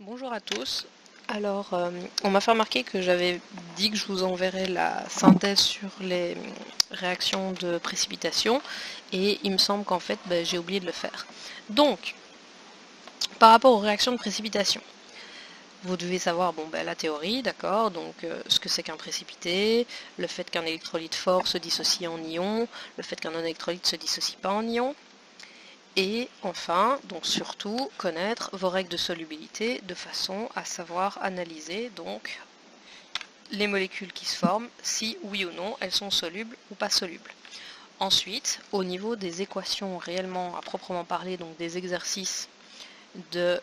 Bonjour à tous. Alors, on m'a fait remarquer que j'avais dit que je vous enverrais la synthèse sur les réactions de précipitation et il me semble qu'en fait j'ai oublié de le faire. Donc, par rapport aux réactions de précipitation, vous devez savoir la théorie, d'accord, donc ce que c'est qu'un précipité, le fait qu'un électrolyte fort se dissocie en ion, le fait qu'un non-électrolyte ne se dissocie pas en ion. Et enfin, donc surtout, connaître vos règles de solubilité de façon à savoir analyser donc les molécules qui se forment, si oui ou non elles sont solubles ou pas solubles. Ensuite, au niveau des équations réellement à proprement parler, donc des exercices de,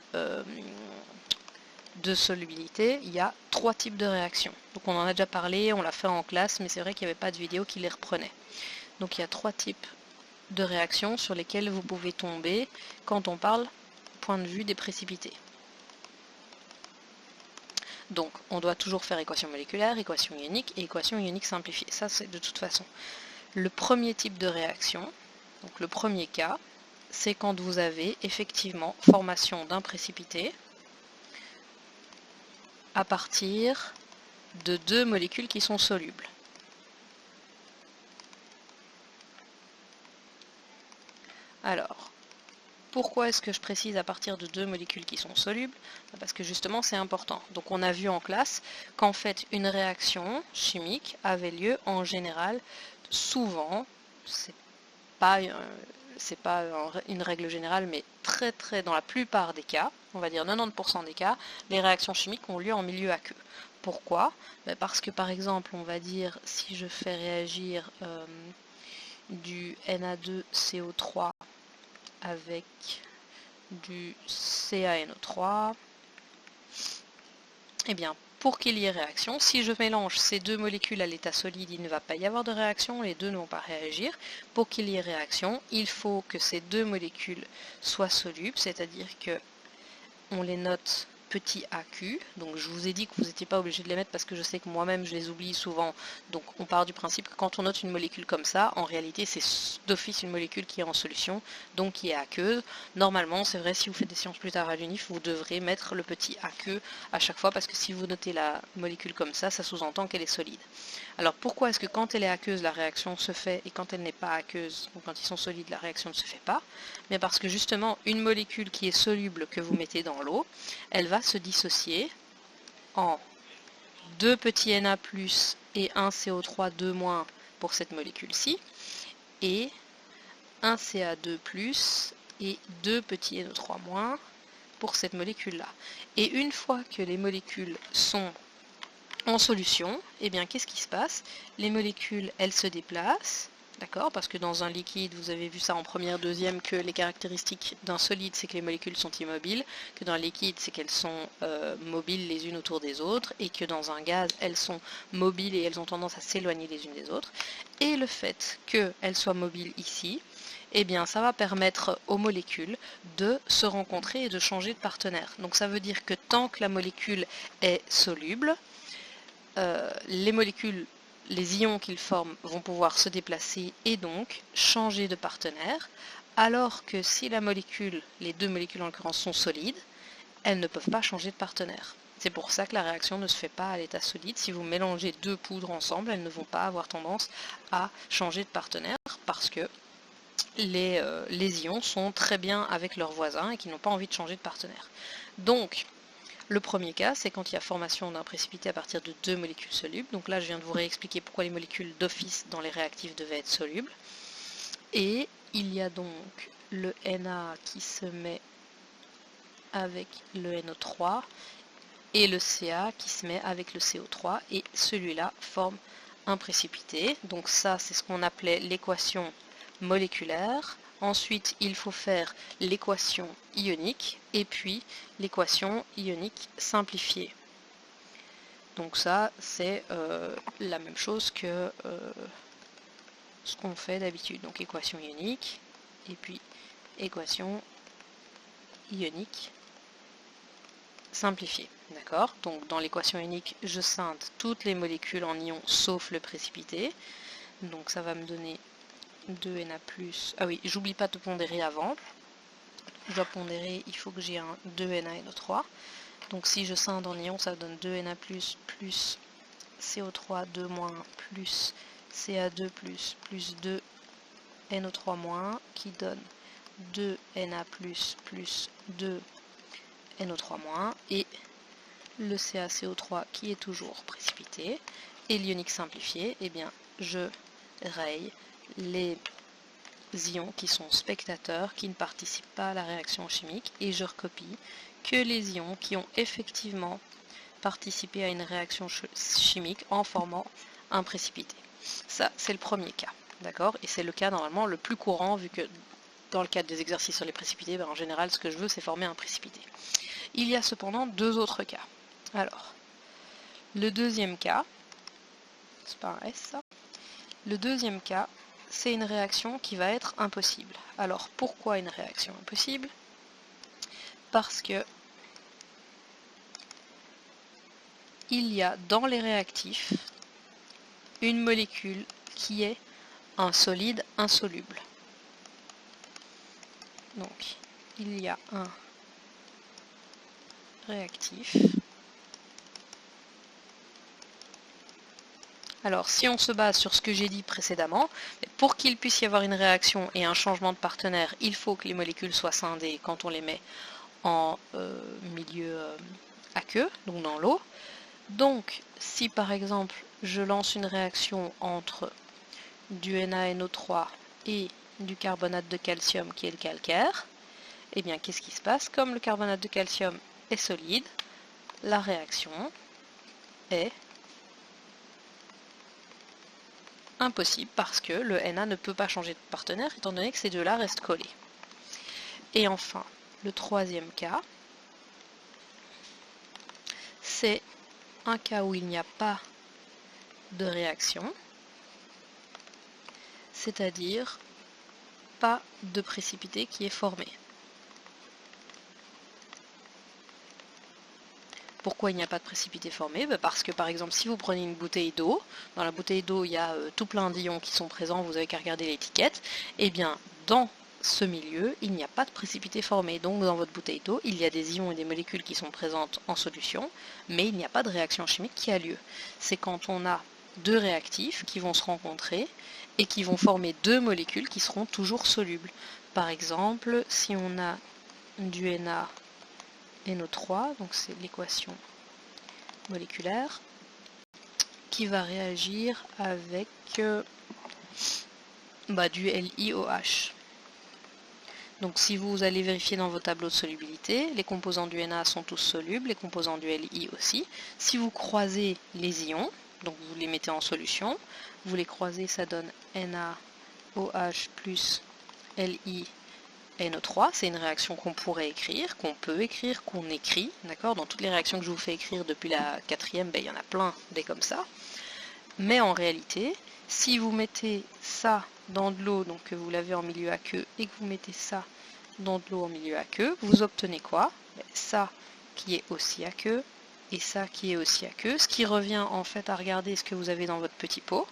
de solubilité, il y a 3 types de réactions. Donc on en a déjà parlé, on l'a fait en classe, mais c'est vrai qu'il n'y avait pas de vidéo qui les reprenait. Donc il y a 3 types de réactions sur lesquelles vous pouvez tomber quand on parle point de vue des précipités. Donc, on doit toujours faire équation moléculaire, équation ionique et équation ionique simplifiée. Ça, c'est de toute façon. Le premier type de réaction, donc le premier cas, c'est quand vous avez effectivement formation d'un précipité à partir de 2 molécules qui sont solubles. Alors, pourquoi est-ce que je précise à partir de 2 molécules qui sont solubles? Parce que justement c'est important. Donc on a vu en classe qu'en fait une réaction chimique avait lieu en général, souvent, c'est pas une règle générale, mais très dans la plupart des cas, on va dire 90% des cas, les réactions chimiques ont lieu en milieu aqueux. Pourquoi? Parce que par exemple, on va dire si je fais réagir du Na2CO3 avec du CaNO3, eh bien, pour qu'il y ait réaction, si je mélange ces deux molécules à l'état solide, il ne va pas y avoir de réaction, les deux ne vont pas réagir. Pour qu'il y ait réaction, il faut que ces deux molécules soient solubles, c'est-à-dire que on les note petit AQ. Donc je vous ai dit que vous n'étiez pas obligé de les mettre parce que je sais que moi-même je les oublie souvent. Donc on part du principe que quand on note une molécule comme ça, en réalité c'est d'office une molécule qui est en solution, donc qui est aqueuse. Normalement, c'est vrai, si vous faites des sciences plus tard à l'UNIF, vous devrez mettre le petit aqueux à chaque fois parce que si vous notez la molécule comme ça sous-entend qu'elle est solide. Alors pourquoi est-ce que quand elle est aqueuse, la réaction se fait et quand elle n'est pas aqueuse, ou quand ils sont solides, la réaction ne se fait pas? Mais parce que justement, une molécule qui est soluble que vous mettez dans l'eau, elle va se dissocier en 2 petits Na+, et 1 CO3 2- pour cette molécule-ci, et 1 Ca2+, et 2 petits NO3- pour cette molécule-là. Et une fois que les molécules sont en solution, eh bien, qu'est-ce qui se passe? Les molécules, elles se déplacent, d'accord? Parce que dans un liquide, vous avez vu ça en première, deuxième, que les caractéristiques d'un solide, c'est que les molécules sont immobiles, que dans un liquide, c'est qu'elles sont mobiles les unes autour des autres, et que dans un gaz, elles sont mobiles et elles ont tendance à s'éloigner les unes des autres. Et le fait qu'elles soient mobiles ici, eh bien, ça va permettre aux molécules de se rencontrer et de changer de partenaire. Donc ça veut dire que tant que la molécule est soluble, les molécules, les ions qu'ils forment vont pouvoir se déplacer et donc changer de partenaire, alors que si la molécule, les deux molécules en l'occurrence sont solides, elles ne peuvent pas changer de partenaire. C'est pour ça que la réaction ne se fait pas à l'état solide. Si vous mélangez deux poudres ensemble, elles ne vont pas avoir tendance à changer de partenaire parce que les ions sont très bien avec leurs voisins et qu'ils n'ont pas envie de changer de partenaire. Donc, le premier cas, c'est quand il y a formation d'un précipité à partir de deux molécules solubles. Donc là, je viens de vous réexpliquer pourquoi les molécules d'office dans les réactifs devaient être solubles. Et il y a donc le Na qui se met avec le NO3 et le Ca qui se met avec le CO3 et celui-là forme un précipité. Donc ça, c'est ce qu'on appelait l'équation moléculaire. Ensuite, il faut faire l'équation ionique et puis l'équation ionique simplifiée. Donc ça, c'est la même chose que ce qu'on fait d'habitude. Donc équation ionique et puis équation ionique simplifiée. D'accord? Donc dans l'équation ionique, je scinde toutes les molécules en ions sauf le précipité. Donc ça va me donner 2Na+. Ah oui, j'oublie pas de pondérer avant. je dois pondérer, il faut que j'ai un 2NaNO3. Donc si je scinde en ion, ça donne 2Na+, plus CO3 2- plus Ca2+, plus 2NO3- qui donne 2Na+, plus 2NO3- et le CaCO3 qui est toujours précipité. Et l'ionique simplifié, eh bien, je raye les ions qui sont spectateurs, qui ne participent pas à la réaction chimique, et je recopie que les ions qui ont effectivement participé à une réaction chimique en formant un précipité. Ça, c'est le premier cas, d'accord? Et c'est le cas normalement le plus courant, vu que dans le cadre des exercices sur les précipités, en général, ce que je veux, c'est former un précipité. Il y a cependant deux autres cas. Alors, le deuxième cas, c'est pas un S ça, le deuxième cas, c'est une réaction qui va être impossible. Alors, pourquoi une réaction impossible? Parce que il y a dans les réactifs une molécule qui est un solide insoluble. Donc, il y a un réactif. Alors, si on se base sur ce que j'ai dit précédemment, pour qu'il puisse y avoir une réaction et un changement de partenaire, il faut que les molécules soient scindées quand on les met en milieu aqueux, donc dans l'eau. Donc, si par exemple, je lance une réaction entre du NaNO3 et du carbonate de calcium qui est le calcaire, eh bien, qu'est-ce qui se passe? Comme le carbonate de calcium est solide, la réaction est impossible parce que le Na ne peut pas changer de partenaire étant donné que ces deux-là restent collés. Et enfin, le troisième cas, c'est un cas où il n'y a pas de réaction, c'est-à-dire pas de précipité qui est formé. Pourquoi il n'y a pas de précipité formé? Parce que par exemple, si vous prenez une bouteille d'eau, dans la bouteille d'eau il y a tout plein d'ions qui sont présents, vous n'avez qu'à regarder l'étiquette, et bien dans ce milieu, il n'y a pas de précipité formé. Donc dans votre bouteille d'eau, il y a des ions et des molécules qui sont présentes en solution, mais il n'y a pas de réaction chimique qui a lieu. C'est quand on a deux réactifs qui vont se rencontrer et qui vont former deux molécules qui seront toujours solubles. Par exemple, si on a du NaNO3, donc c'est l'équation moléculaire, qui va réagir avec du LiOH. Donc si vous allez vérifier dans vos tableaux de solubilité, les composants du Na sont tous solubles, les composants du Li aussi. Si vous croisez les ions, donc vous les mettez en solution, vous les croisez, ça donne NaOH plus LiNO3. C'est une réaction qu'on pourrait écrire, qu'on peut écrire, qu'on écrit. D'accord? Dans toutes les réactions que je vous fais écrire depuis la 4e, il y en a plein des comme ça. Mais en réalité, si vous mettez ça dans de l'eau, donc que vous l'avez en milieu aqueux, et que vous mettez ça dans de l'eau en milieu aqueux, vous obtenez quoi? Ça qui est aussi aqueux, et ça qui est aussi aqueux, ce qui revient en fait à regarder ce que vous avez dans votre petit pot,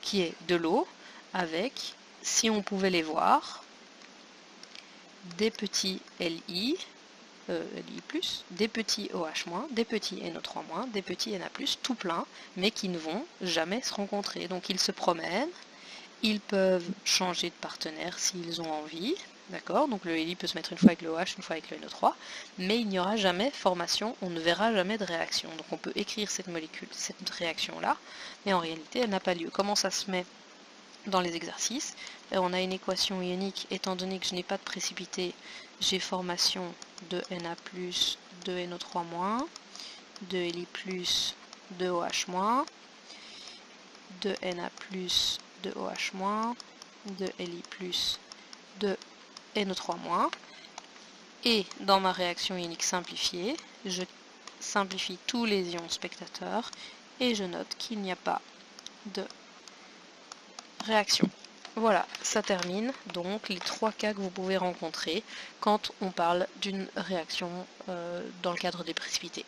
qui est de l'eau, avec, si on pouvait les voir, des petits Li, des petits OH-, des petits NO3-, des petits Na+, tout plein, mais qui ne vont jamais se rencontrer. Donc ils se promènent, ils peuvent changer de partenaire s'ils ont envie, d'accord? Donc le Li peut se mettre une fois avec le OH, une fois avec le NO3, mais il n'y aura jamais formation, on ne verra jamais de réaction. Donc on peut écrire cette molécule, cette réaction-là, mais en réalité elle n'a pas lieu. Comment ça se met dans les exercices? On a une équation ionique, étant donné que je n'ai pas de précipité, j'ai formation de Na+, de NO3-, de Li+, de OH-, de Na+, de OH-, de Li+, de NO3-. Et dans ma réaction ionique simplifiée, je simplifie tous les ions spectateurs et je note qu'il n'y a pas de réaction. Voilà, ça termine donc les trois cas que vous pouvez rencontrer quand on parle d'une réaction dans le cadre des précipités.